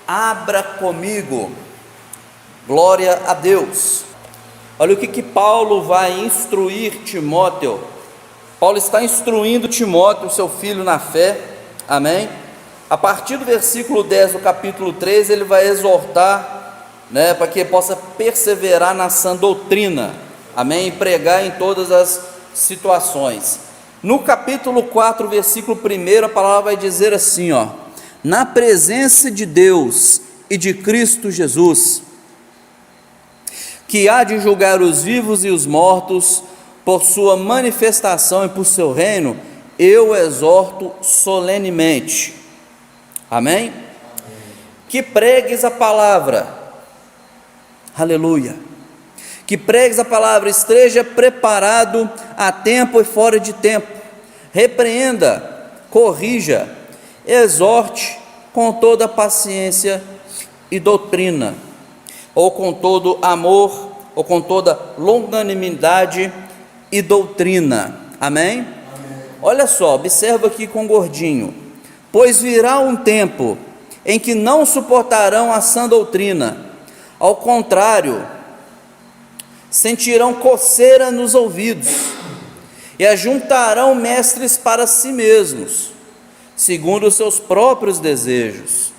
Abra comigo, glória a Deus. Olha o que Paulo vai instruir Timóteo. Paulo está instruindo Timóteo, seu filho na fé, amém? A partir do versículo 10 do capítulo 3, ele vai exortar, para que possa perseverar na sã doutrina, amém? E pregar em todas as situações. No capítulo 4, versículo 1, a palavra vai dizer assim, na presença de Deus e de Cristo Jesus, que há de julgar os vivos e os mortos, por sua manifestação e por seu reino, eu exorto solenemente, amém? Que pregues a palavra, aleluia, que pregues a palavra, esteja preparado a tempo e fora de tempo, repreenda, corrija, exorte com toda paciência e doutrina, ou com todo amor, ou com toda longanimidade e doutrina, amém? Amém. Olha só, observa aqui com gordinho: pois virá um tempo em que não suportarão a sã doutrina, ao contrário, sentirão coceira nos ouvidos, e ajuntarão mestres para si mesmos, segundo os seus próprios desejos.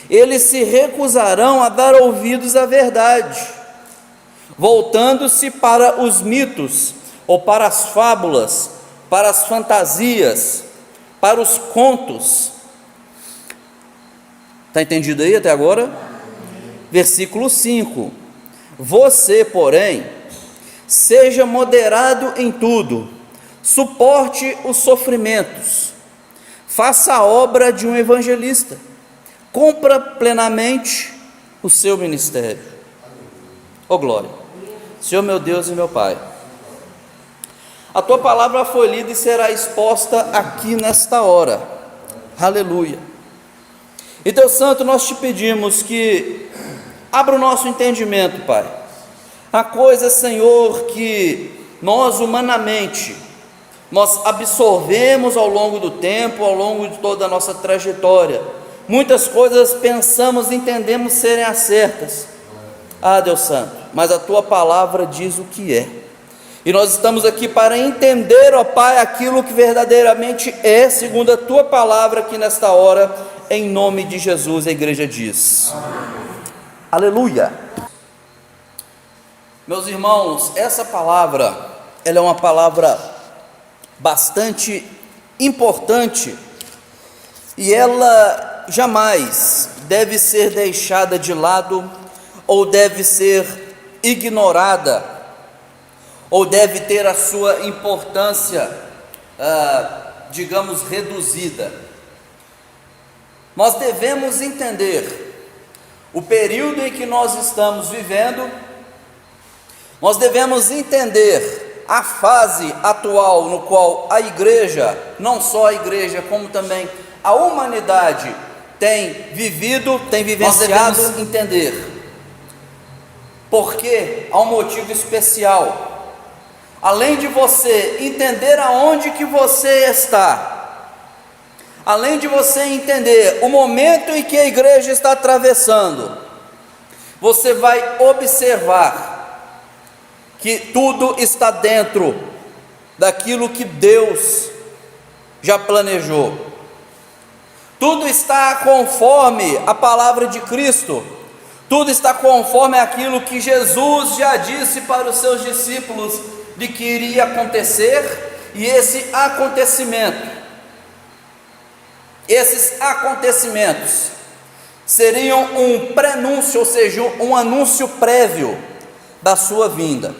Eles se recusarão a dar ouvidos à verdade, voltando-se para os mitos, ou para as fábulas, para as fantasias, para os contos. Está entendido aí até agora? Versículo 5: você, porém, seja moderado em tudo, suporte os sofrimentos, faça a obra de um evangelista, cumpra plenamente o seu ministério. Oh glória, Senhor meu Deus e meu Pai, a Tua palavra foi lida e será exposta aqui nesta hora, aleluia. E Deus Santo, nós te pedimos que abra o nosso entendimento, Pai. Há coisas, Senhor, que nós humanamente, nós absorvemos ao longo do tempo, ao longo de toda a nossa trajetória. Muitas coisas pensamos e entendemos serem as certas. Deus Santo, mas a Tua palavra diz o que é. E nós estamos aqui para entender, ó Pai, aquilo que verdadeiramente é, segundo a Tua palavra aqui nesta hora, em nome de Jesus, a igreja diz. Amém. Aleluia. Meus irmãos, essa palavra, ela é uma palavra bastante importante, e ela jamais deve ser deixada de lado, ou deve ser ignorada, ou deve ter a sua importância, digamos, reduzida. Nós devemos entender o período em que nós estamos vivendo, nós devemos entender a fase atual no qual a igreja, não só a igreja, como também a humanidade tem vivido, tem vivenciado. Nós devemos entender, porque há um motivo especial. Além de você entender aonde que você está, além de você entender o momento em que a igreja está atravessando, você vai observar que tudo está dentro daquilo que Deus já planejou. Tudo está conforme a palavra de Cristo, tudo está conforme aquilo que Jesus já disse para os seus discípulos de que iria acontecer, e esses acontecimentos seriam um prenúncio, ou seja, um anúncio prévio da sua vinda.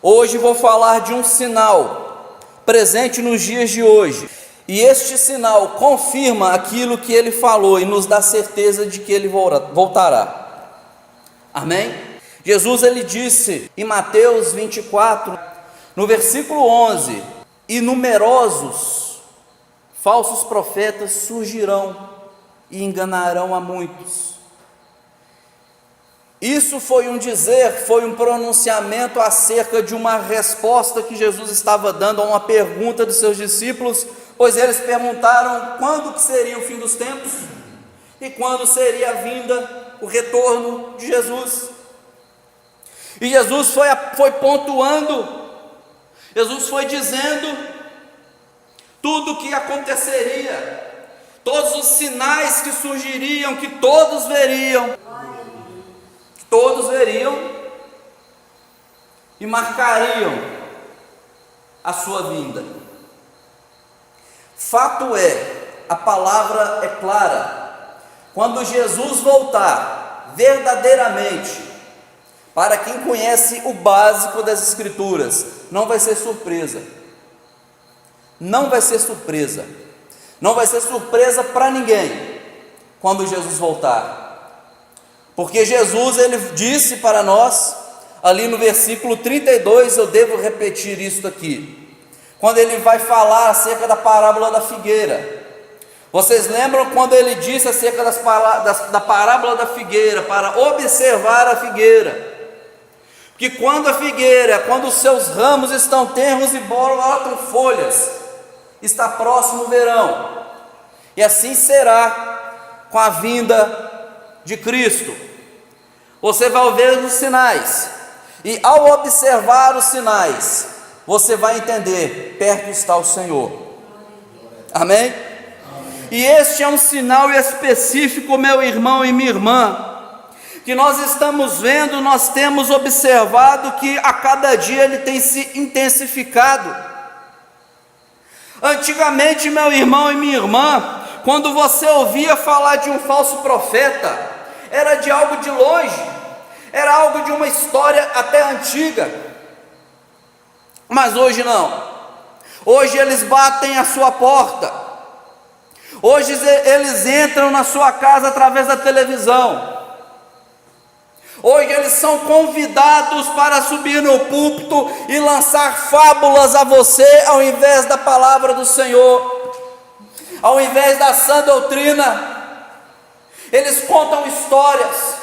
Hoje vou falar de um sinal presente nos dias de hoje, e este sinal confirma aquilo que ele falou e nos dá certeza de que ele voltará. Amém? Jesus, ele disse em Mateus 24, no versículo 11: e numerosos falsos profetas surgirão e enganarão a muitos. Isso foi um dizer, foi um pronunciamento acerca de uma resposta que Jesus estava dando a uma pergunta dos seus discípulos, pois eles perguntaram quando que seria o fim dos tempos, e quando seria a vinda, o retorno de Jesus. E Jesus foi pontuando, Jesus foi dizendo tudo o que aconteceria, todos os sinais que surgiriam, que todos veriam e marcariam a sua vinda. Fato é, a palavra é clara, quando Jesus voltar verdadeiramente, para quem conhece o básico das Escrituras, não vai ser surpresa, não vai ser surpresa, não vai ser surpresa para ninguém, quando Jesus voltar, porque Jesus, ele disse para nós, ali no versículo 32, eu devo repetir isso aqui, quando ele vai falar acerca da parábola da figueira. Vocês lembram quando ele disse acerca da parábola da figueira, para observar a figueira, que quando os seus ramos estão tenros e brotam folhas, está próximo o verão, e assim será com a vinda de Cristo. Você vai ver os sinais, e ao observar os sinais, você vai entender, perto está o Senhor. Amém? E este é um sinal específico, meu irmão e minha irmã, que nós estamos vendo, nós temos observado que a cada dia ele tem se intensificado. Antigamente, meu irmão e minha irmã, quando você ouvia falar de um falso profeta, era de algo de longe, era algo de uma história até antiga. Mas hoje não, hoje eles batem a sua porta, hoje eles entram na sua casa através da televisão, hoje eles são convidados para subir no púlpito e lançar fábulas a você, ao invés da palavra do Senhor, ao invés da sã doutrina. Eles contam histórias,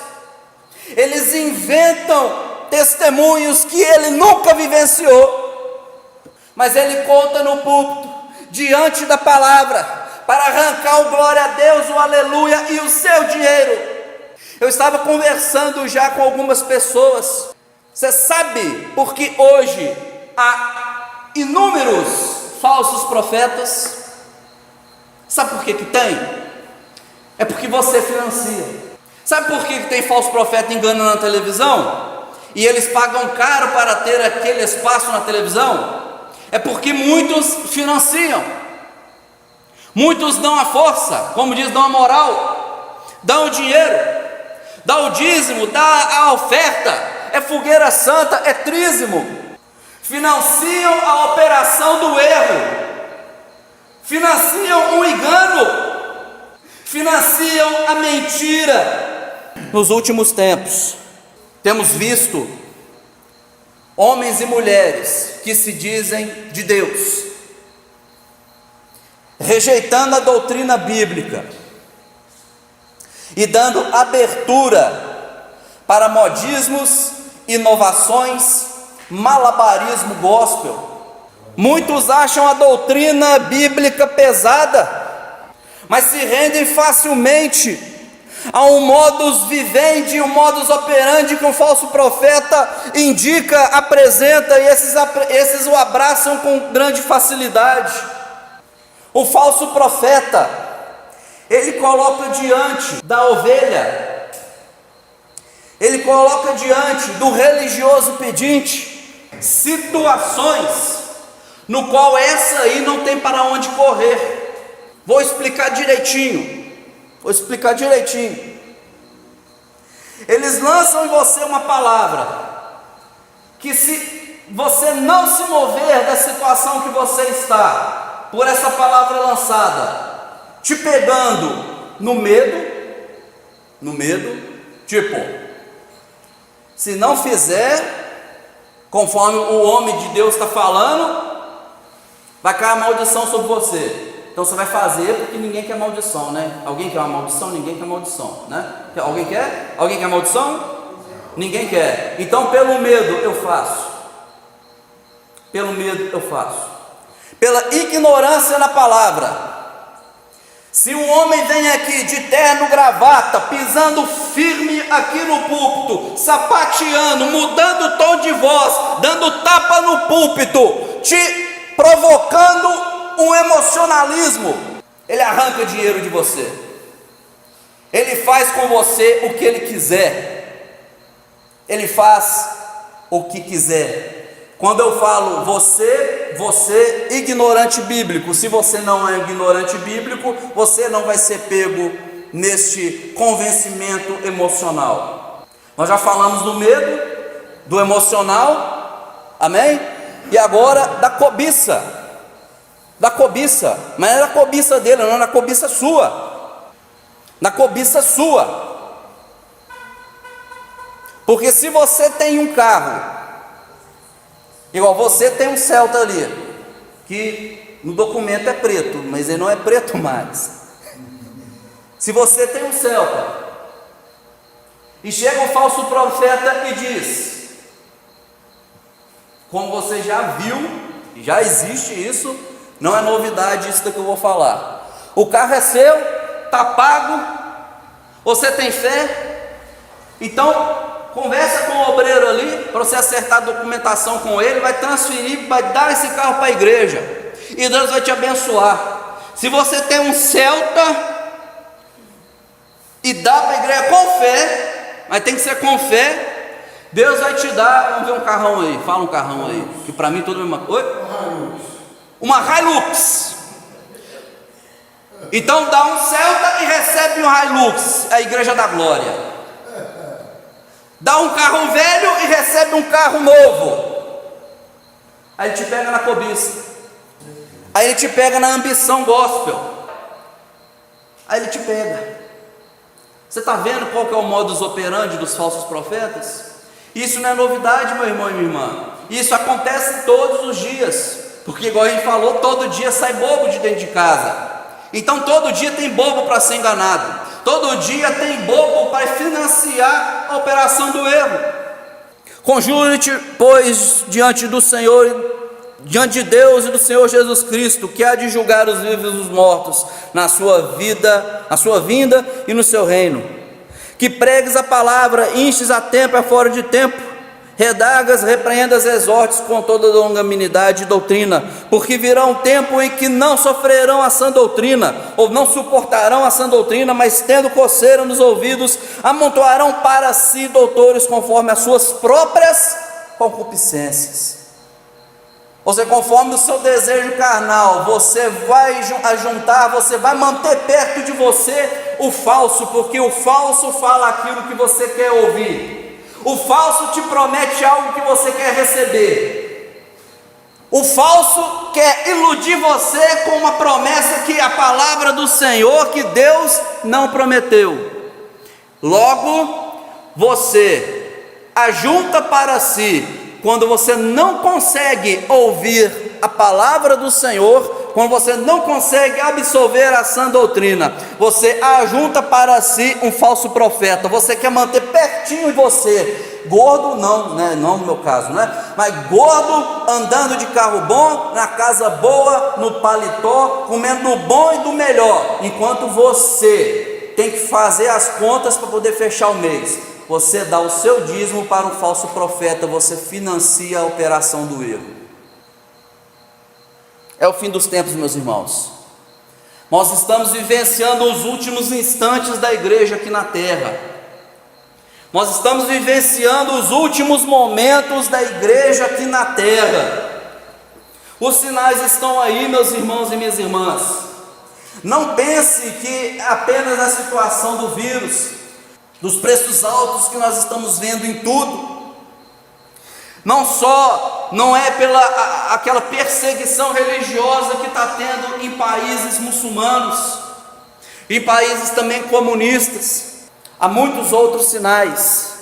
eles inventam testemunhos que ele nunca vivenciou, mas ele conta no púlpito, diante da palavra, para arrancar o glória a Deus, o aleluia e o seu dinheiro. Eu estava conversando já com algumas pessoas. Você sabe por que hoje há inúmeros falsos profetas? Sabe por que tem? É porque você financia. Sabe por que tem falso profeta enganando na televisão? E eles pagam caro para ter aquele espaço na televisão? É porque muitos financiam, muitos dão a força, como diz, dão a moral, dão o dinheiro, dá o dízimo, dá a oferta, é fogueira santa, é trízimo, financiam a operação do erro, financiam o engano, financiam a mentira. Nos últimos tempos, temos visto homens e mulheres que se dizem de Deus, rejeitando a doutrina bíblica e dando abertura para modismos, inovações, malabarismo gospel. Muitos acham a doutrina bíblica pesada, mas se rendem facilmente a um modus vivendi, um modus operandi que um falso profeta indica, apresenta, e esses o abraçam com grande facilidade. O falso profeta, ele coloca diante da ovelha, ele coloca diante do religioso pedinte situações no qual essa aí não tem para onde correr. Vou explicar direitinho. Eles lançam em você uma palavra que, se você não se mover da situação que você está, por essa palavra lançada, te pegando no medo, tipo, se não fizer conforme o homem de Deus está falando, vai cair a maldição sobre você. Então você vai fazer porque ninguém quer maldição, né? Alguém quer uma maldição? Ninguém quer maldição, né? Alguém quer? Alguém quer maldição? Ninguém quer. Então pelo medo eu faço. Pela ignorância na palavra, Se um homem vem aqui de terno, gravata, pisando firme aqui no púlpito, sapateando, mudando o tom de voz, dando tapa no púlpito, te provocando um emocionalismo, ele arranca dinheiro de você, ele faz com você o que ele quiser, ele faz o que quiser. Quando eu falo você ignorante bíblico, se você não é ignorante bíblico, você não vai ser pego neste convencimento emocional. Nós já falamos do medo, do emocional, amém? E agora da cobiça, mas não é da cobiça dele, não, é da cobiça sua, porque se você tem um carro, igual você tem um Celta ali, que no documento é preto, mas ele não é preto mais. Se você tem um Celta, e chega um falso profeta e diz, como você já viu, já existe isso, não é novidade isso que eu vou falar. O carro é seu, está pago, você tem fé, então conversa com o obreiro ali, para você acertar a documentação com ele, vai transferir, vai dar esse carro para a igreja, e Deus vai te abençoar. Se você tem um Celta, e dá para a igreja com fé, mas tem que ser com fé, Deus vai te dar, vamos ver um carrão aí, fala um carrão aí, que para mim tudo é a mesma coisa. Uma Hilux. Então dá um Celta e recebe um Hilux, a igreja da glória. Dá um carro velho e recebe um carro novo. Aí ele te pega na cobiça, aí ele te pega na ambição gospel, aí ele te pega. Você está vendo qual que é o modus operandi dos falsos profetas? Isso não é novidade, meu irmão e minha irmã, isso acontece todos os dias, porque igual a gente falou, todo dia sai bobo de dentro de casa. Então todo dia tem bobo para ser enganado, todo dia tem bobo para financiar a operação do erro. Conjure-te, pois, diante do Senhor, diante de Deus e do Senhor Jesus Cristo, que há de julgar os vivos e os mortos na sua vida, na sua vinda e no seu reino. Que pregues a palavra, instes a tempo e fora de tempo, redagas, repreendas, exortes com toda longanimidade e doutrina, porque virá um tempo em que não sofrerão a sã doutrina, ou não suportarão a sã doutrina, mas tendo coceira nos ouvidos, amontoarão para si doutores conforme as suas próprias concupiscências. Ou seja, conforme o seu desejo carnal, você vai ajuntar, você vai manter perto de você o falso, porque o falso fala aquilo que você quer ouvir. O falso te promete algo que você quer receber. O falso quer iludir você com uma promessa que a palavra do Senhor, que Deus não prometeu. Logo, você ajunta para si, quando você não consegue ouvir a palavra do Senhor, quando você não consegue absolver a sã doutrina, você ajunta para si um falso profeta. Você quer manter pertinho de você, gordo não, né? Não no meu caso, né? Mas gordo, andando de carro bom, na casa boa, no paletó, comendo do bom e do melhor, enquanto você tem que fazer as contas para poder fechar o mês. Você dá o seu dízimo para um falso profeta, você financia a operação do erro. É o fim dos tempos, meus irmãos. Nós estamos vivenciando os últimos instantes da igreja aqui na terra. Nós estamos vivenciando os últimos momentos da igreja aqui na terra. Os sinais estão aí, meus irmãos e minhas irmãs. Não pense que apenas a situação do vírus, dos preços altos que nós estamos vendo em tudo, não é pela aquela perseguição religiosa que está tendo em países muçulmanos, em países também comunistas, há muitos outros sinais,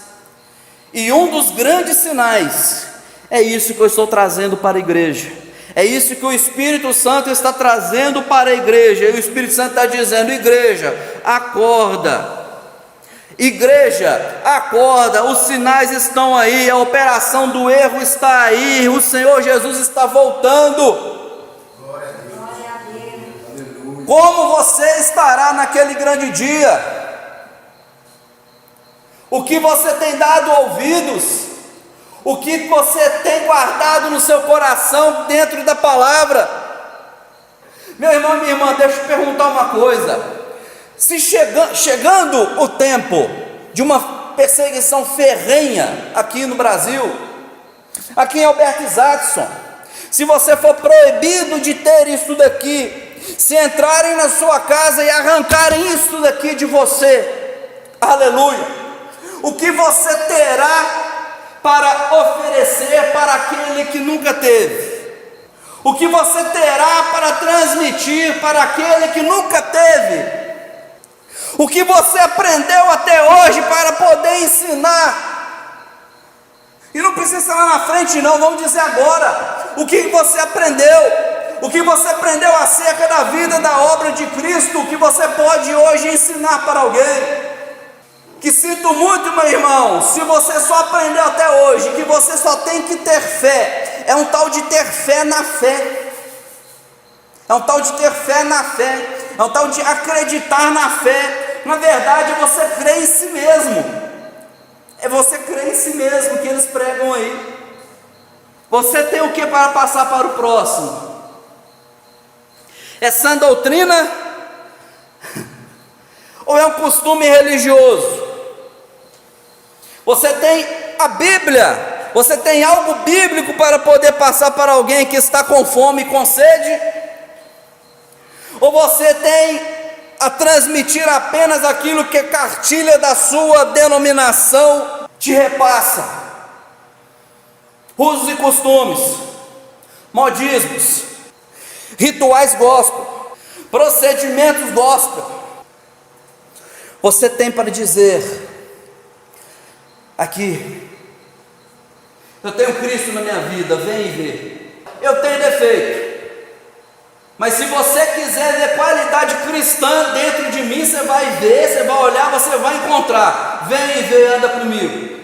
e um dos grandes sinais é isso que eu estou trazendo para a igreja, é isso que o Espírito Santo está trazendo para a igreja, e o Espírito Santo está dizendo: igreja, acorda. Igreja, acorda, os sinais estão aí, a operação do erro está aí, o Senhor Jesus está voltando. Glória a Deus. Como você estará naquele grande dia? O que você tem dado ouvidos? O que você tem guardado no seu coração dentro da palavra? Meu irmão, minha irmã, deixa eu te perguntar uma coisa. Se chegando o tempo de uma perseguição ferrenha aqui no Brasil, aqui em Alberto Isaacson, se você for proibido de ter isso daqui, se entrarem na sua casa e arrancarem isso daqui de você, aleluia, o que você terá para oferecer para aquele que nunca teve? O que você terá para transmitir para aquele que nunca teve? O que você aprendeu até hoje para poder ensinar? E não precisa estar lá na frente não, vamos dizer agora. O que você aprendeu? O que você aprendeu acerca da vida, da obra de Cristo? O que você pode hoje ensinar para alguém? Que sinto muito, meu irmão, se você só aprendeu até hoje que você só tem que ter fé. É um tal de ter fé na fé. É um tal de ter fé na fé. É um tal de acreditar na fé. Na verdade, você crê em si mesmo. É você crer em si mesmo que eles pregam aí. Você tem o que para passar para o próximo? É sã doutrina? Ou é um costume religioso? Você tem a Bíblia, você tem algo bíblico para poder passar para alguém que está com fome e com sede? Ou você tem a transmitir apenas aquilo que a cartilha da sua denominação te repassa? Usos e costumes, modismos, rituais gospel, procedimentos gospel. Você tem para dizer: aqui, eu tenho Cristo na minha vida, vem e vê. Eu tenho defeito, mas se você quiser ver qualidade cristã dentro de mim, você vai ver, você vai olhar, você vai encontrar. Vem e vê, anda comigo.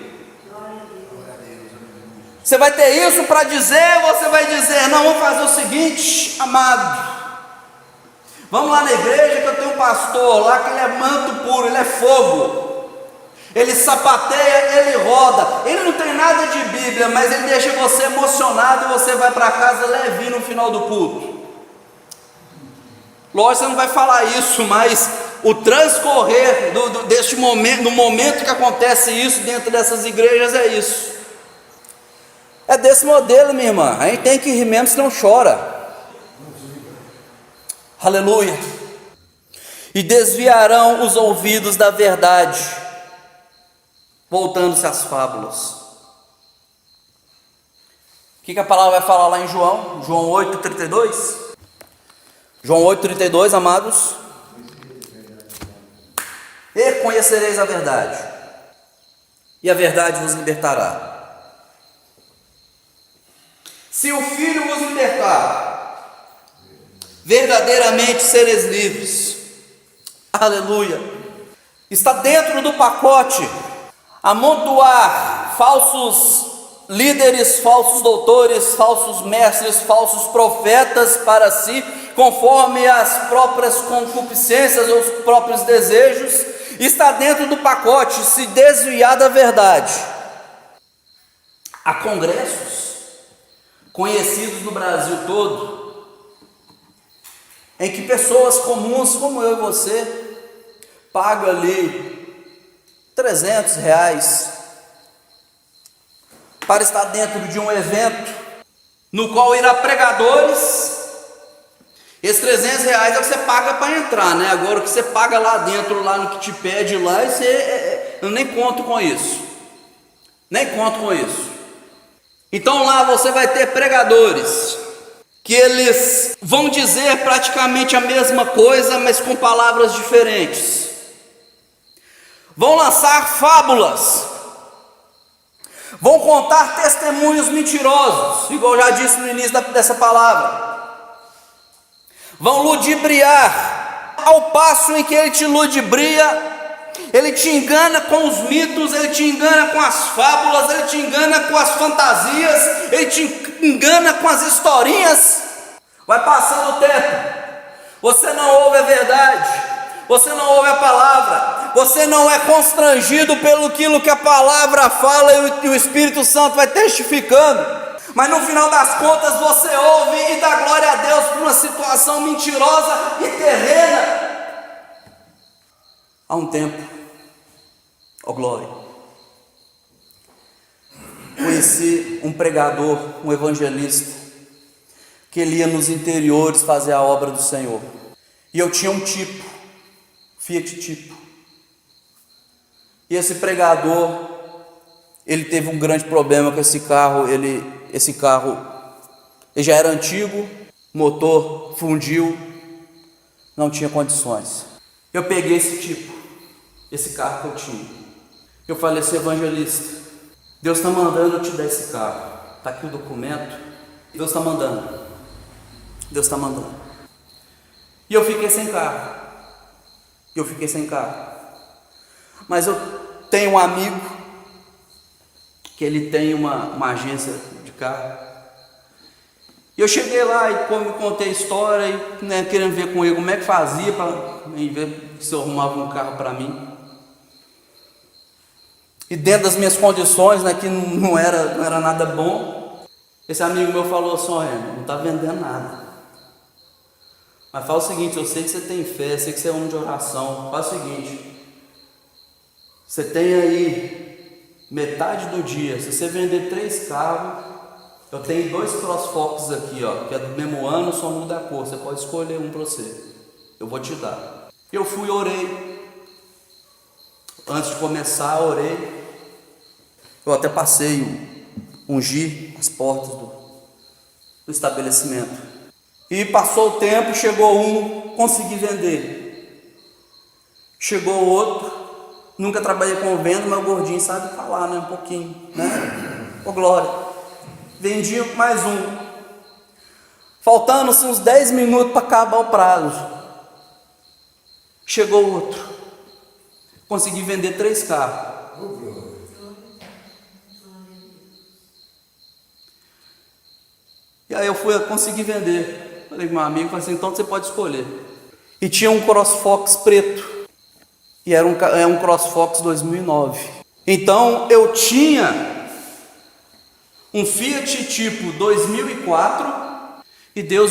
Você vai ter isso para dizer, você vai dizer: não, vamos fazer o seguinte, amado, vamos lá na igreja que eu tenho um pastor lá que ele é manto puro, ele é fogo. Ele sapateia, ele roda, ele não tem nada de Bíblia, mas ele deixa você emocionado e você vai para casa levinho no final do culto. Lógico, você não vai falar isso, mas o transcorrer deste momento, no momento que acontece isso dentro dessas igrejas, é isso. É desse modelo, minha irmã. A gente tem que rir mesmo, senão chora. Aleluia. E desviarão os ouvidos da verdade, voltando-se às fábulas. O que a palavra vai falar lá em João 8,32? João 8,32, amados. E conhecereis a verdade, e a verdade vos libertará. Se o Filho vos libertar, verdadeiramente sereis livres. Aleluia. Está dentro do pacote amontoar falsos líderes, falsos doutores, falsos mestres, falsos profetas para si, conforme as próprias concupiscências ou os próprios desejos. Está dentro do pacote se desviar da verdade. Há congressos conhecidos no Brasil todo, em que pessoas comuns como eu e você pagam ali R$300 para estar dentro de um evento no qual irá pregadores. Esses R$300 é o que você paga para entrar, né? Agora o que você paga lá dentro, lá no que te pede lá, eu nem conto com isso. Nem conto com isso. Então lá você vai ter pregadores que eles vão dizer praticamente a mesma coisa, mas com palavras diferentes. Vão lançar fábulas, vão contar testemunhos mentirosos, igual eu já disse no início dessa palavra. Vão ludibriar, ao passo em que ele te ludibria, ele te engana com os mitos, ele te engana com as fábulas, ele te engana com as fantasias, ele te engana com as historinhas. Vai passando o tempo, você não ouve a verdade, você não ouve a palavra, você não é constrangido pelo aquilo que a palavra fala e o Espírito Santo vai testificando, mas no final das contas você ouve e dá glória a Deus por uma situação mentirosa e terrena. Há um tempo, glória, conheci um pregador, um evangelista, que ele ia nos interiores fazer a obra do Senhor, e eu tinha um tipo, Fiat Tipo, e esse pregador, ele teve um grande problema com esse carro. Esse carro ele já era antigo, motor fundiu, não tinha condições. Eu peguei esse carro que eu tinha, eu falei assim: evangelista, Deus está mandando eu te dar esse carro, está aqui o documento, Deus está mandando, e eu fiquei sem carro, mas eu tenho um amigo que ele tem uma agência de carro, e eu cheguei lá e me contei a história, e querendo ver com ele como é que fazia para ver se eu arrumava um carro para mim, e dentro das minhas condições, que não era nada bom, esse amigo meu falou assim: olha, não está vendendo nada, mas fala o seguinte, eu sei que você tem fé, sei que você é homem de oração, fala o seguinte, você tem aí metade do dia, se você vender 3 carros, eu tenho 2 CrossFox aqui, que é do mesmo ano, só muda a cor, você pode escolher um para você, eu vou te dar. Eu fui, orei, antes de começar, orei, eu até passei, ungi as portas do estabelecimento, e passou o tempo, chegou um, consegui vender, chegou outro, nunca trabalhei com venda, mas o gordinho sabe falar, um pouquinho, glória, vendi mais um, faltando-se uns 10 minutos para acabar o prazo, chegou outro, consegui vender 3 carros, e aí eu consegui vender. Falei com meu amigo, falei assim: então você pode escolher. E tinha um CrossFox preto, e era um CrossFox 2009. Então eu tinha um Fiat Tipo 2004, e Deus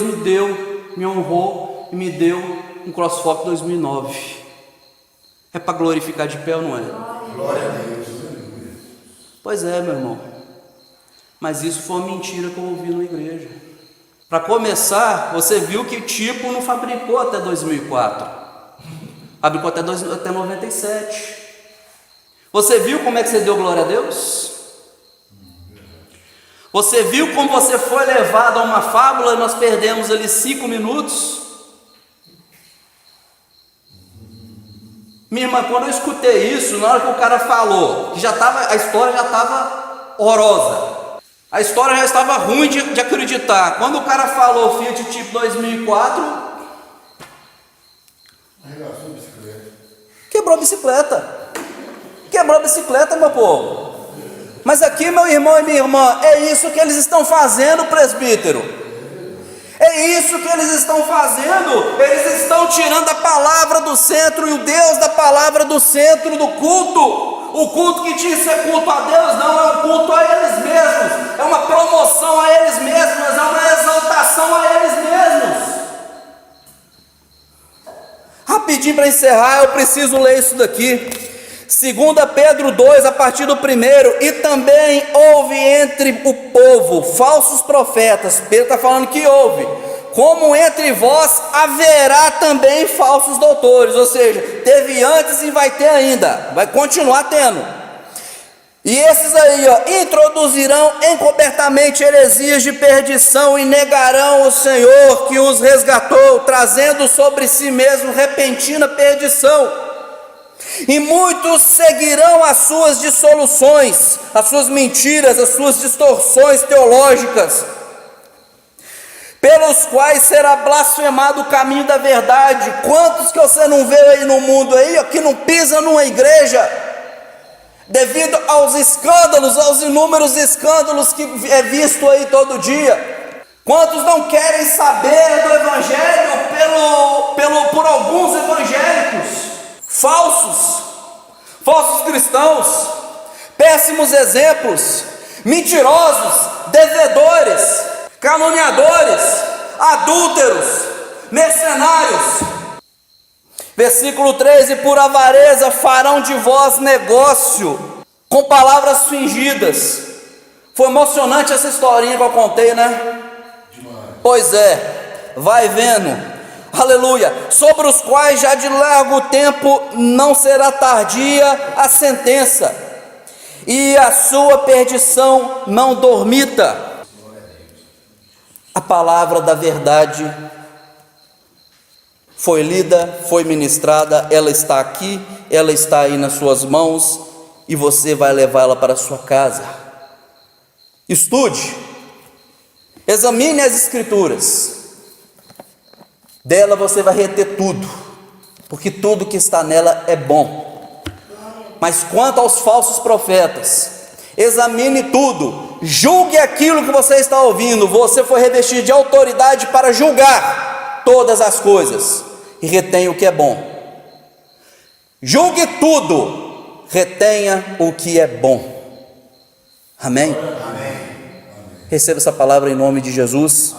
me honrou e me deu um CrossFox 2009. É para glorificar de pé ou não é? Glória a Deus. Pois é, meu irmão, mas isso foi uma mentira que eu ouvi na igreja. Para começar, você viu que tipo não fabricou até 2004, fabricou até 97. Você viu como é que você deu glória a Deus? Você viu como você foi levado a uma fábula e nós perdemos ali 5 minutos? Minha irmã, quando eu escutei isso, na hora que o cara falou, que a história já estava horrorosa, a história já estava ruim de acreditar. Quando o cara falou Fiat Tipo 2004, quebrou a bicicleta, meu povo. Mas aqui, meu irmão e minha irmã, é isso que eles estão fazendo, presbítero. É isso que eles estão fazendo. Eles estão tirando a palavra do centro e o Deus da palavra do centro do culto. O culto que tinha que ser culto a Deus não é um culto a eles mesmos, é uma promoção a eles mesmos, é uma exaltação a eles mesmos. Rapidinho para encerrar, eu preciso ler isso daqui. 2 Pedro 2, a partir do 1: e também houve entre o povo falsos profetas. Pedro está falando que houve, como entre vós haverá também falsos doutores, ou seja, teve antes e vai ter ainda, vai continuar tendo. E esses aí, introduzirão encobertamente heresias de perdição e negarão o Senhor que os resgatou, trazendo sobre si mesmo repentina perdição. E muitos seguirão as suas dissoluções, as suas mentiras, as suas distorções teológicas, pelos quais será blasfemado o caminho da verdade. Quantos que você não vê aí no mundo aí, que não pisa numa igreja, devido aos escândalos, aos inúmeros escândalos que é visto aí todo dia? Quantos não querem saber do Evangelho por alguns evangélicos falsos cristãos, péssimos exemplos, mentirosos, devedores, caluniadores, adúlteros, mercenários. Versículo 13: por avareza farão de vós negócio com palavras fingidas. Foi emocionante essa historinha que eu contei, né? Pois é, vai vendo. Aleluia, sobre os quais já de largo tempo não será tardia a sentença, e a sua perdição não dormita. A palavra da verdade foi lida, foi ministrada, ela está aqui, ela está aí nas suas mãos, e você vai levá-la para a sua casa. Estude, examine as Escrituras. Dela você vai reter tudo, porque tudo que está nela é bom. Mas quanto aos falsos profetas, examine tudo, julgue aquilo que você está ouvindo. Você foi revestido de autoridade para julgar todas as coisas, e retenha o que é bom. Julgue tudo, retenha o que é bom. Amém? Amém. Receba essa palavra em nome de Jesus.